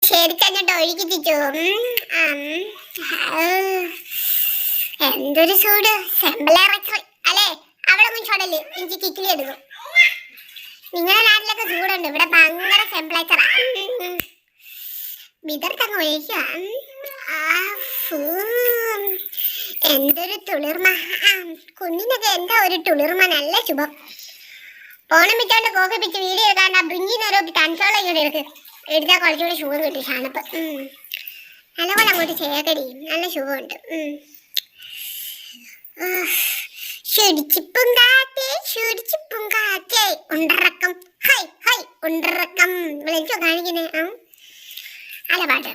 ശരിക്കങ്ങോട്ട് ഒഴുകിച്ചു. എന്തൊരു ചൂട്. സെമ്പലറക്കി അല്ലേ? അവിടെ ഒന്നും ചൂടല്ലേ? എനിക്ക് കിക്കിലി എടുക്കും. നിങ്ങളുടെ നാട്ടിലൊക്കെ ചൂടുണ്ട്, ഇവിടെ ഭയങ്കര ടെമ്പറേച്ചറാ. വിതർത്തങ്ങ് ഒഴിക്കുക. എന്തൊരു തുളിർമ. കുഞ്ഞിനൊക്കെ എന്താ ഒരു തുളിർമ, നല്ല ശുഭം. ഫോണും വിറ്റോണ്ട് കോക്കിപ്പിച്ച് വീഡിയോ എടുക്കാണ്ട് ബ്രിങ്ങിനോരോ കൺസോൾ ഇങ്ങോട്ട് എടുക്ക്. എടുത്താൽ കുറച്ചുകൂടി ഷുഗർ കിട്ടും. ഷാണപ്പ് നല്ലപോലെ അങ്ങോട്ട് ചേക്കടി, നല്ല ശുഭമുണ്ട്. ഷുടിച്ചിപ്പും കാറ്റേ ഉണ്ടറക്കം. ഹൈ ഹൈ ഉണ്ടറക്കം വിളിച്ചോ കാണിക്കുന്നേ. അല്ല പാട്ട്.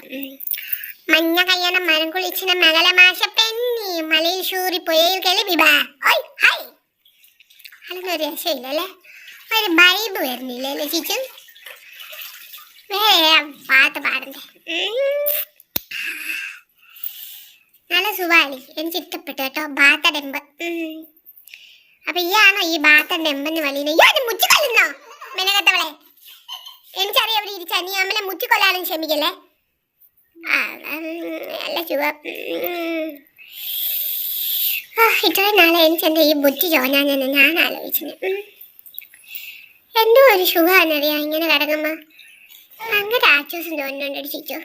മഞ്ഞ കയ്യണം മരം കുളിച്ചിന മംഗലമാശ പെണ്ണി മലയിൽ ഷൂറി പുഴയിൽ കളിബിബ. ഹൈ അതൊന്നും ഒരു രക്ഷയില്ലല്ലേ, ഒരു ബൈബ് വരുന്നില്ലല്ലേ ചിച്ചു? പാട്ട് പാടണ്ടേ? നല്ല സുഖാലി, എനിക്ക് ഇഷ്ടപ്പെട്ടു കേട്ടോ. ബാത്തടെമ്പ്. അപ്പൊ ഈയാണോ ഈ ബാത്തടെമ്പെന്ന് വലിയ മുച്ചിക്കൊല്ലുന്നോ മെനകത്തവളെ? എനിക്കറിയാം അവിടെ ഇരിച്ചാ നീ അമ്മനെ മുച്ചിക്കൊല്ലാനും ക്ഷമിക്കല്ലേ. നല്ല സുഖം. ഇത്രയും നാളെ എനിക്ക് എന്റെ ഈ ബുദ്ധി ചോന്നാന്ന് ഞാൻ ആലോചിച്ചത്. എന്തോ ഒരു സുഖമാണെന്നറിയാം ഇങ്ങനെ കിടക്കുമ്പോ. അങ്ങനെ ആശ്വാസം തോന്നുന്നുണ്ട് ചിച്ചു.